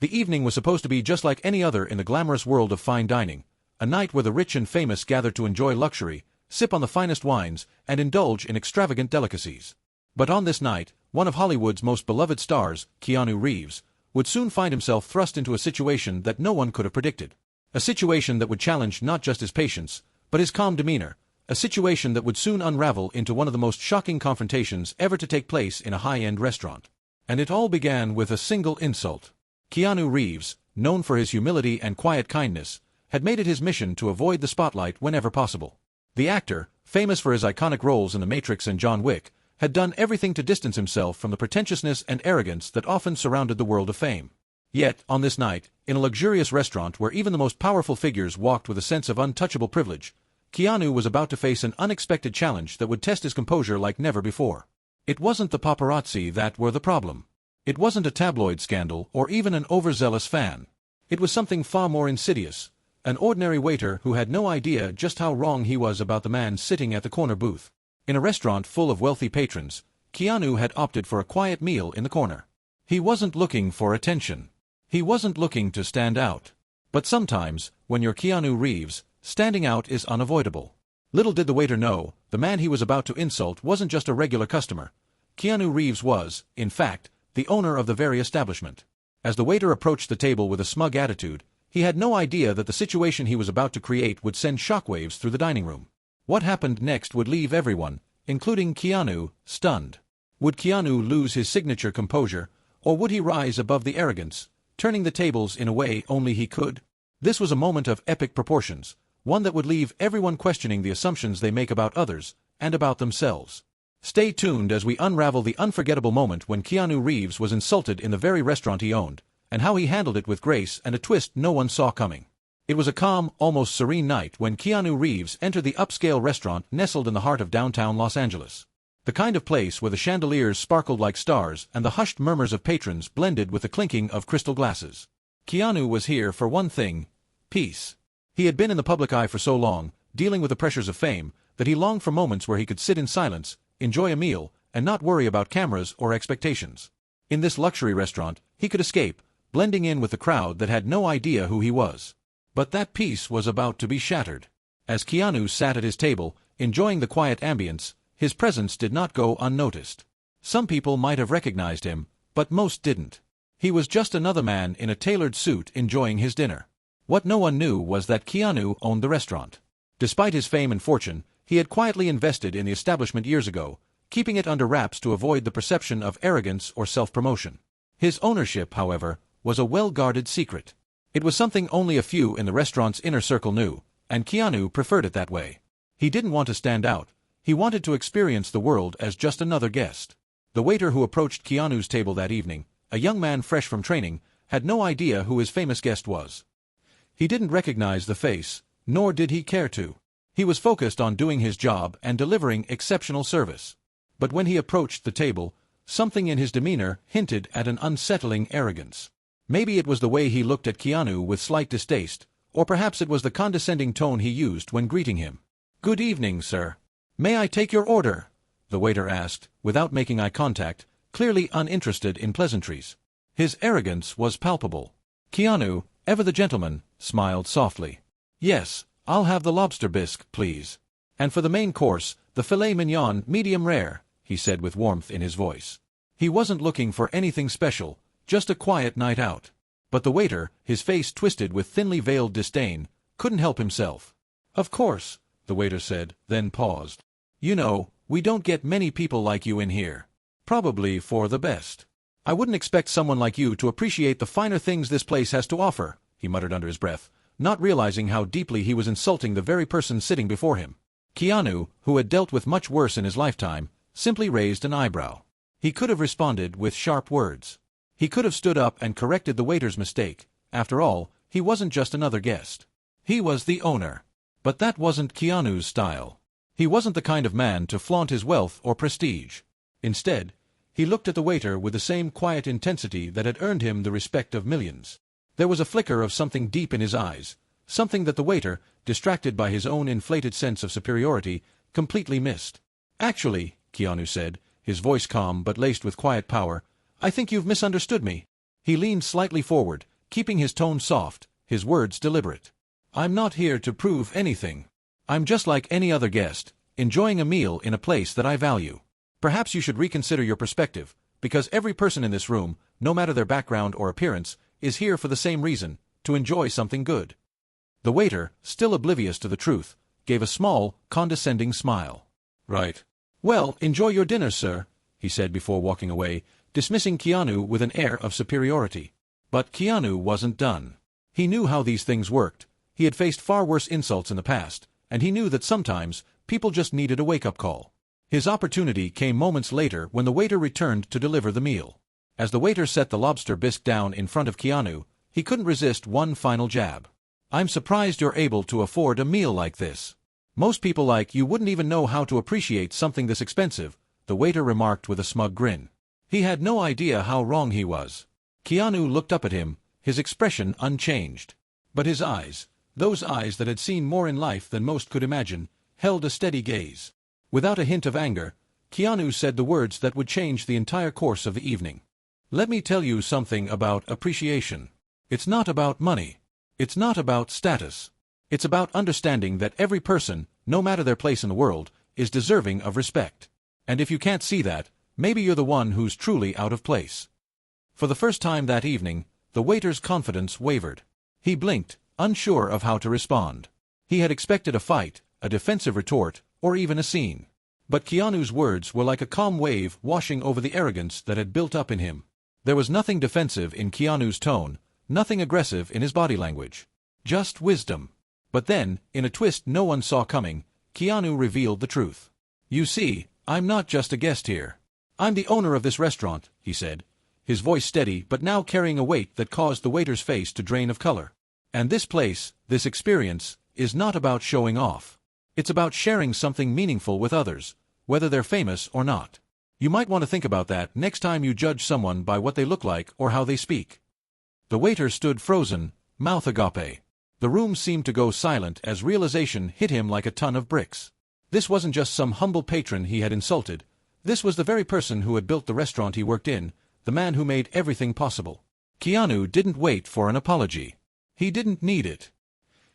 The evening was supposed to be just like any other in the glamorous world of fine dining, a night where the rich and famous gathered to enjoy luxury, sip on the finest wines, and indulge in extravagant delicacies. But on this night, one of Hollywood's most beloved stars, Keanu Reeves, would soon find himself thrust into a situation that no one could have predicted. A situation that would challenge not just his patience, but his calm demeanor, a situation that would soon unravel into one of the most shocking confrontations ever to take place in a high-end restaurant. And it all began with a single insult. Keanu Reeves, known for his humility and quiet kindness, had made it his mission to avoid the spotlight whenever possible. The actor, famous for his iconic roles in The Matrix and John Wick, had done everything to distance himself from the pretentiousness and arrogance that often surrounded the world of fame. Yet, on this night, in a luxurious restaurant where even the most powerful figures walked with a sense of untouchable privilege, Keanu was about to face an unexpected challenge that would test his composure like never before. It wasn't the paparazzi that were the problem. It wasn't a tabloid scandal or even an overzealous fan. It was something far more insidious, an ordinary waiter who had no idea just how wrong he was about the man sitting at the corner booth. In a restaurant full of wealthy patrons, Keanu had opted for a quiet meal in the corner. He wasn't looking for attention. He wasn't looking to stand out. But sometimes, when you're Keanu Reeves, standing out is unavoidable. Little did the waiter know, the man he was about to insult wasn't just a regular customer. Keanu Reeves was, in fact, the owner of the very establishment. As the waiter approached the table with a smug attitude, he had no idea that the situation he was about to create would send shockwaves through the dining room. What happened next would leave everyone, including Keanu, stunned. Would Keanu lose his signature composure, or would he rise above the arrogance, turning the tables in a way only he could? This was a moment of epic proportions, one that would leave everyone questioning the assumptions they make about others, and about themselves. Stay tuned as we unravel the unforgettable moment when Keanu Reeves was insulted in the very restaurant he owned, and how he handled it with grace and a twist no one saw coming. It was a calm, almost serene night when Keanu Reeves entered the upscale restaurant nestled in the heart of downtown Los Angeles. The kind of place where the chandeliers sparkled like stars and the hushed murmurs of patrons blended with the clinking of crystal glasses. Keanu was here for one thing: peace. He had been in the public eye for so long, dealing with the pressures of fame, that he longed for moments where he could sit in silence, enjoy a meal, and not worry about cameras or expectations. In this luxury restaurant, he could escape, blending in with the crowd that had no idea who he was. But that peace was about to be shattered. As Keanu sat at his table, enjoying the quiet ambience, his presence did not go unnoticed. Some people might have recognized him, but most didn't. He was just another man in a tailored suit enjoying his dinner. What no one knew was that Keanu owned the restaurant. Despite his fame and fortune, he had quietly invested in the establishment years ago, keeping it under wraps to avoid the perception of arrogance or self-promotion. His ownership, however, was a well-guarded secret. It was something only a few in the restaurant's inner circle knew, and Keanu preferred it that way. He didn't want to stand out. He wanted to experience the world as just another guest. The waiter who approached Keanu's table that evening, a young man fresh from training, had no idea who his famous guest was. He didn't recognize the face, nor did he care to. He was focused on doing his job and delivering exceptional service. But when he approached the table, something in his demeanor hinted at an unsettling arrogance. Maybe it was the way he looked at Keanu with slight distaste, or perhaps it was the condescending tone he used when greeting him. "Good evening, sir. May I take your order?" the waiter asked, without making eye contact, clearly uninterested in pleasantries. His arrogance was palpable. Keanu, ever the gentleman, smiled softly. "Yes, I'll have the lobster bisque, please. And for the main course, the filet mignon medium rare," he said with warmth in his voice. He wasn't looking for anything special, just a quiet night out. But the waiter, his face twisted with thinly veiled disdain, couldn't help himself. "Of course," the waiter said, then paused. "You know, we don't get many people like you in here. Probably for the best. I wouldn't expect someone like you to appreciate the finer things this place has to offer," he muttered under his breath, not realizing how deeply he was insulting the very person sitting before him. Keanu, who had dealt with much worse in his lifetime, simply raised an eyebrow. He could have responded with sharp words. He could have stood up and corrected the waiter's mistake. After all, he wasn't just another guest. He was the owner. But that wasn't Keanu's style. He wasn't the kind of man to flaunt his wealth or prestige. Instead, he looked at the waiter with the same quiet intensity that had earned him the respect of millions. There was a flicker of something deep in his eyes, something that the waiter, distracted by his own inflated sense of superiority, completely missed. "Actually," Keanu said, his voice calm but laced with quiet power, "I think you've misunderstood me." He leaned slightly forward, keeping his tone soft, his words deliberate. "I'm not here to prove anything. I'm just like any other guest, enjoying a meal in a place that I value. Perhaps you should reconsider your perspective, because every person in this room, no matter their background or appearance, is here for the same reason, to enjoy something good." The waiter, still oblivious to the truth, gave a small, condescending smile. "Right. Well, enjoy your dinner, sir," he said before walking away, dismissing Keanu with an air of superiority. But Keanu wasn't done. He knew how these things worked. He had faced far worse insults in the past, and he knew that sometimes, people just needed a wake-up call. His opportunity came moments later when the waiter returned to deliver the meal. As the waiter set the lobster bisque down in front of Keanu, he couldn't resist one final jab. "I'm surprised you're able to afford a meal like this. Most people like you wouldn't even know how to appreciate something this expensive," the waiter remarked with a smug grin. He had no idea how wrong he was. Keanu looked up at him, his expression unchanged. But his eyes, those eyes that had seen more in life than most could imagine, held a steady gaze. Without a hint of anger, Keanu said the words that would change the entire course of the evening. "Let me tell you something about appreciation. It's not about money. It's not about status. It's about understanding that every person, no matter their place in the world, is deserving of respect. And if you can't see that, maybe you're the one who's truly out of place." For the first time that evening, the waiter's confidence wavered. He blinked, unsure of how to respond. He had expected a fight, a defensive retort, or even a scene. But Keanu's words were like a calm wave washing over the arrogance that had built up in him. There was nothing defensive in Keanu's tone, nothing aggressive in his body language. Just wisdom. But then, in a twist no one saw coming, Keanu revealed the truth. "You see, I'm not just a guest here. I'm the owner of this restaurant," he said, his voice steady but now carrying a weight that caused the waiter's face to drain of color. "And this place, this experience, is not about showing off. It's about sharing something meaningful with others, whether they're famous or not. You might want to think about that next time you judge someone by what they look like or how they speak." The waiter stood frozen, mouth agape. The room seemed to go silent as realization hit him like a ton of bricks. This wasn't just some humble patron he had insulted. This was the very person who had built the restaurant he worked in, the man who made everything possible. Keanu didn't wait for an apology. He didn't need it.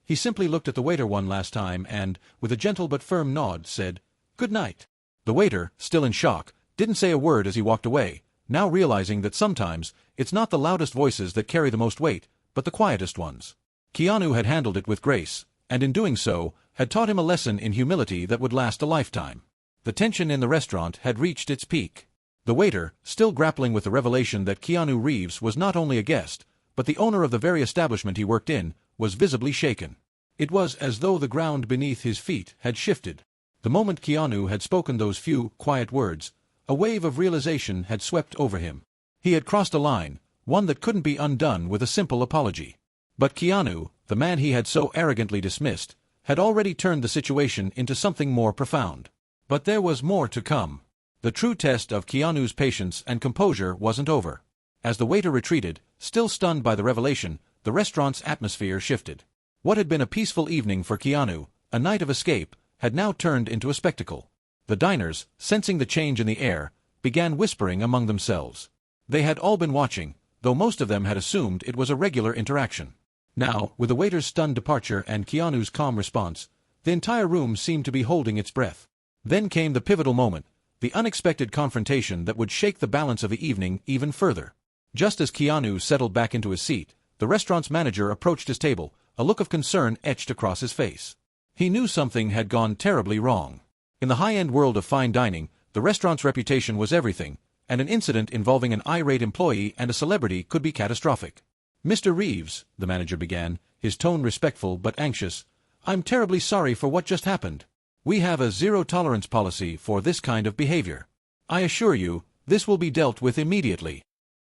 He simply looked at the waiter one last time and, with a gentle but firm nod, said, "Good night." The waiter, still in shock, didn't say a word as he walked away, now realizing that sometimes, it's not the loudest voices that carry the most weight, but the quietest ones. Keanu had handled it with grace, and in doing so, had taught him a lesson in humility that would last a lifetime. The tension in the restaurant had reached its peak. The waiter, still grappling with the revelation that Keanu Reeves was not only a guest, but the owner of the very establishment he worked in, was visibly shaken. It was as though the ground beneath his feet had shifted. The moment Keanu had spoken those few, quiet words, a wave of realization had swept over him. He had crossed a line, one that couldn't be undone with a simple apology. But Keanu, the man he had so arrogantly dismissed, had already turned the situation into something more profound. But there was more to come. The true test of Keanu's patience and composure wasn't over. As the waiter retreated, still stunned by the revelation, the restaurant's atmosphere shifted. What had been a peaceful evening for Keanu, a night of escape, had now turned into a spectacle. The diners, sensing the change in the air, began whispering among themselves. They had all been watching, though most of them had assumed it was a regular interaction. Now, with the waiter's stunned departure and Keanu's calm response, the entire room seemed to be holding its breath. Then came the pivotal moment, the unexpected confrontation that would shake the balance of the evening even further. Just as Keanu settled back into his seat, the restaurant's manager approached his table, a look of concern etched across his face. He knew something had gone terribly wrong. In the high-end world of fine dining, the restaurant's reputation was everything, and an incident involving an irate employee and a celebrity could be catastrophic. "Mr. Reeves," the manager began, his tone respectful but anxious, "I'm terribly sorry for what just happened. We have a zero-tolerance policy for this kind of behavior. I assure you, this will be dealt with immediately."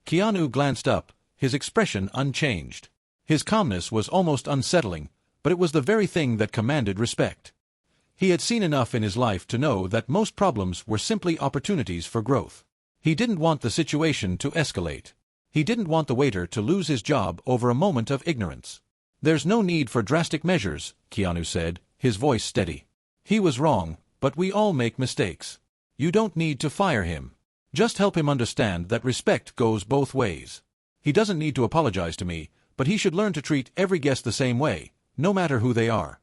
Keanu glanced up, his expression unchanged. His calmness was almost unsettling, but it was the very thing that commanded respect. He had seen enough in his life to know that most problems were simply opportunities for growth. He didn't want the situation to escalate. He didn't want the waiter to lose his job over a moment of ignorance. "There's no need for drastic measures," Keanu said, his voice steady. "He was wrong, but we all make mistakes. You don't need to fire him. Just help him understand that respect goes both ways." He doesn't need to apologize to me, but he should learn to treat every guest the same way, no matter who they are."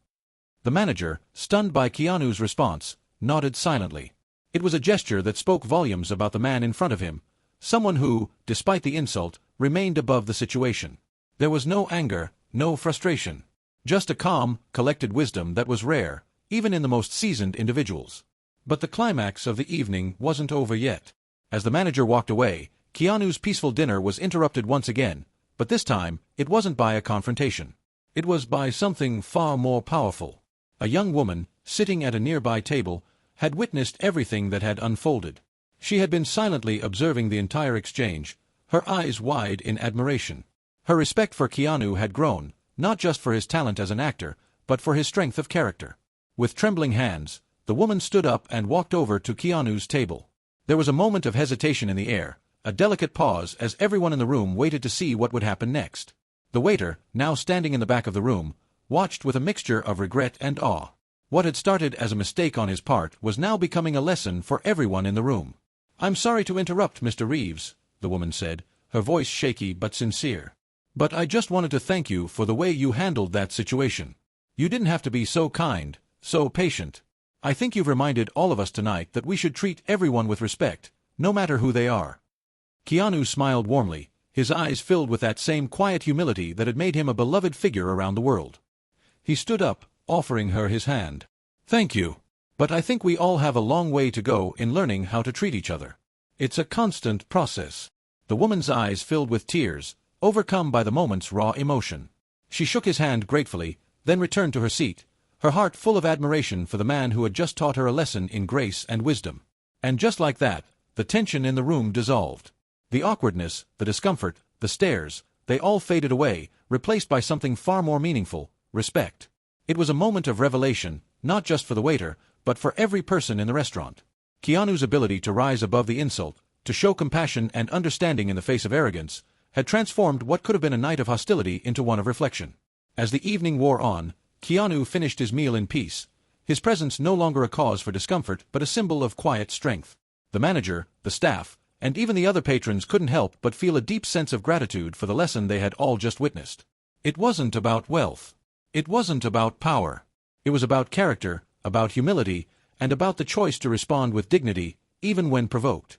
The manager, stunned by Keanu's response, nodded silently. It was a gesture that spoke volumes about the man in front of him, someone who, despite the insult, remained above the situation. There was no anger, no frustration. Just a calm, collected wisdom that was rare, even in the most seasoned individuals. But the climax of the evening wasn't over yet. As the manager walked away, Keanu's peaceful dinner was interrupted once again, but this time, it wasn't by a confrontation. It was by something far more powerful. A young woman, sitting at a nearby table, had witnessed everything that had unfolded. She had been silently observing the entire exchange, her eyes wide in admiration. Her respect for Keanu had grown, not just for his talent as an actor, but for his strength of character. With trembling hands, the woman stood up and walked over to Keanu's table. There was a moment of hesitation in the air, a delicate pause as everyone in the room waited to see what would happen next. The waiter, now standing in the back of the room, watched with a mixture of regret and awe. What had started as a mistake on his part was now becoming a lesson for everyone in the room. "I'm sorry to interrupt, Mr. Reeves," the woman said, her voice shaky but sincere. "But I just wanted to thank you for the way you handled that situation. You didn't have to be so kind, so patient. I think you've reminded all of us tonight that we should treat everyone with respect, no matter who they are." Keanu smiled warmly, his eyes filled with that same quiet humility that had made him a beloved figure around the world. He stood up, offering her his hand. "Thank you. But I think we all have a long way to go in learning how to treat each other. It's a constant process." The woman's eyes filled with tears, overcome by the moment's raw emotion. She shook his hand gratefully, then returned to her seat, her heart full of admiration for the man who had just taught her a lesson in grace and wisdom. And just like that, the tension in the room dissolved. The awkwardness, the discomfort, the stares, they all faded away, replaced by something far more meaningful: respect. It was a moment of revelation, not just for the waiter, but for every person in the restaurant. Keanu's ability to rise above the insult, to show compassion and understanding in the face of arrogance, had transformed what could have been a night of hostility into one of reflection. As the evening wore on, Keanu finished his meal in peace, his presence no longer a cause for discomfort but a symbol of quiet strength. The manager, the staff, and even the other patrons couldn't help but feel a deep sense of gratitude for the lesson they had all just witnessed. It wasn't about wealth. It wasn't about power. It was about character, about humility, and about the choice to respond with dignity, even when provoked.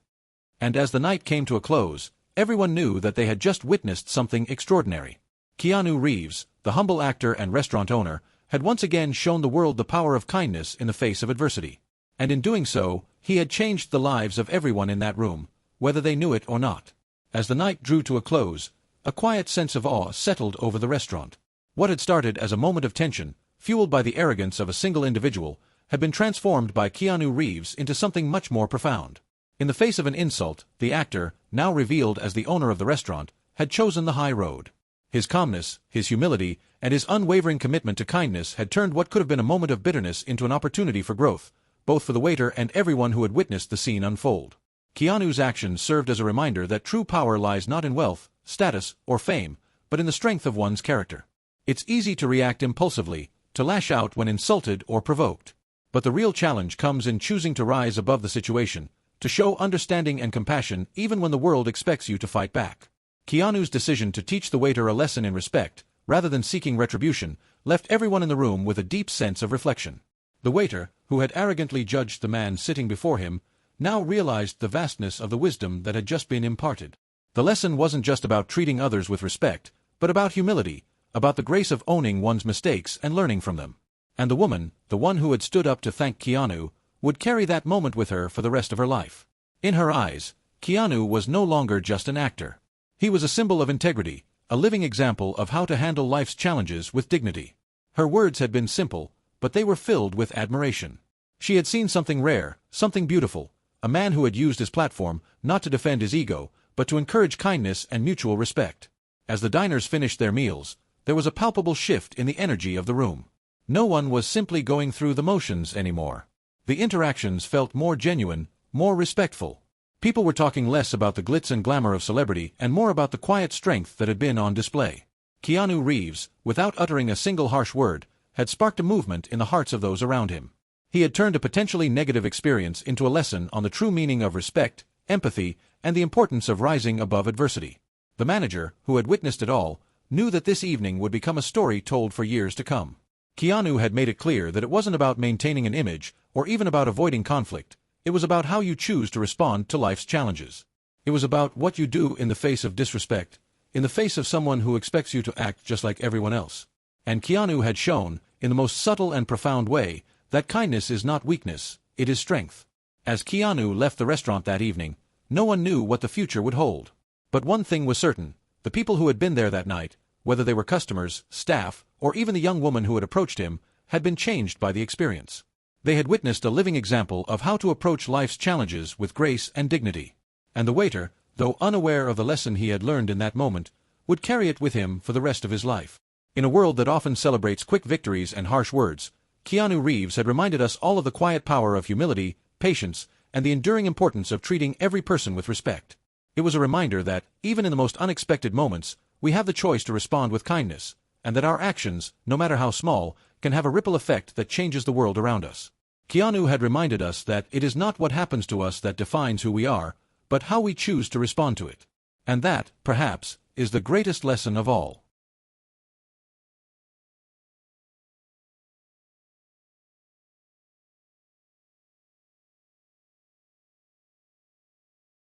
And as the night came to a close, everyone knew that they had just witnessed something extraordinary. Keanu Reeves, the humble actor and restaurant owner, had once again shown the world the power of kindness in the face of adversity. And in doing so, he had changed the lives of everyone in that room, whether they knew it or not. As the night drew to a close, a quiet sense of awe settled over the restaurant. What had started as a moment of tension, fueled by the arrogance of a single individual, had been transformed by Keanu Reeves into something much more profound. In the face of an insult, the actor, now revealed as the owner of the restaurant, had chosen the high road. His calmness, his humility, and his unwavering commitment to kindness had turned what could have been a moment of bitterness into an opportunity for growth, both for the waiter and everyone who had witnessed the scene unfold. Keanu's actions served as a reminder that true power lies not in wealth, status, or fame, but in the strength of one's character. It's easy to react impulsively, to lash out when insulted or provoked. But the real challenge comes in choosing to rise above the situation, to show understanding and compassion even when the world expects you to fight back. Keanu's decision to teach the waiter a lesson in respect, rather than seeking retribution, left everyone in the room with a deep sense of reflection. The waiter, who had arrogantly judged the man sitting before him, now realized the vastness of the wisdom that had just been imparted. The lesson wasn't just about treating others with respect, but about humility, about the grace of owning one's mistakes and learning from them. And the woman, the one who had stood up to thank Keanu, would carry that moment with her for the rest of her life. In her eyes, Keanu was no longer just an actor. He was a symbol of integrity, a living example of how to handle life's challenges with dignity. Her words had been simple, but they were filled with admiration. She had seen something rare, something beautiful, a man who had used his platform not to defend his ego, but to encourage kindness and mutual respect. As the diners finished their meals, there was a palpable shift in the energy of the room. No one was simply going through the motions anymore. The interactions felt more genuine, more respectful. People were talking less about the glitz and glamour of celebrity and more about the quiet strength that had been on display. Keanu Reeves, without uttering a single harsh word, had sparked a movement in the hearts of those around him. He had turned a potentially negative experience into a lesson on the true meaning of respect, empathy, and the importance of rising above adversity. The manager, who had witnessed it all, knew that this evening would become a story told for years to come. Keanu had made it clear that it wasn't about maintaining an image, or even about avoiding conflict. It was about how you choose to respond to life's challenges. It was about what you do in the face of disrespect, in the face of someone who expects you to act just like everyone else. And Keanu had shown, in the most subtle and profound way, that kindness is not weakness, it is strength. As Keanu left the restaurant that evening, no one knew what the future would hold. But one thing was certain: the people who had been there that night, whether they were customers, staff, or even the young woman who had approached him, had been changed by the experience. They had witnessed a living example of how to approach life's challenges with grace and dignity. And the waiter, though unaware of the lesson he had learned in that moment, would carry it with him for the rest of his life. In a world that often celebrates quick victories and harsh words, Keanu Reeves had reminded us all of the quiet power of humility, patience, and the enduring importance of treating every person with respect. It was a reminder that, even in the most unexpected moments, we have the choice to respond with kindness, and that our actions, no matter how small, can have a ripple effect that changes the world around us. Keanu had reminded us that it is not what happens to us that defines who we are, but how we choose to respond to it. And that, perhaps, is the greatest lesson of all.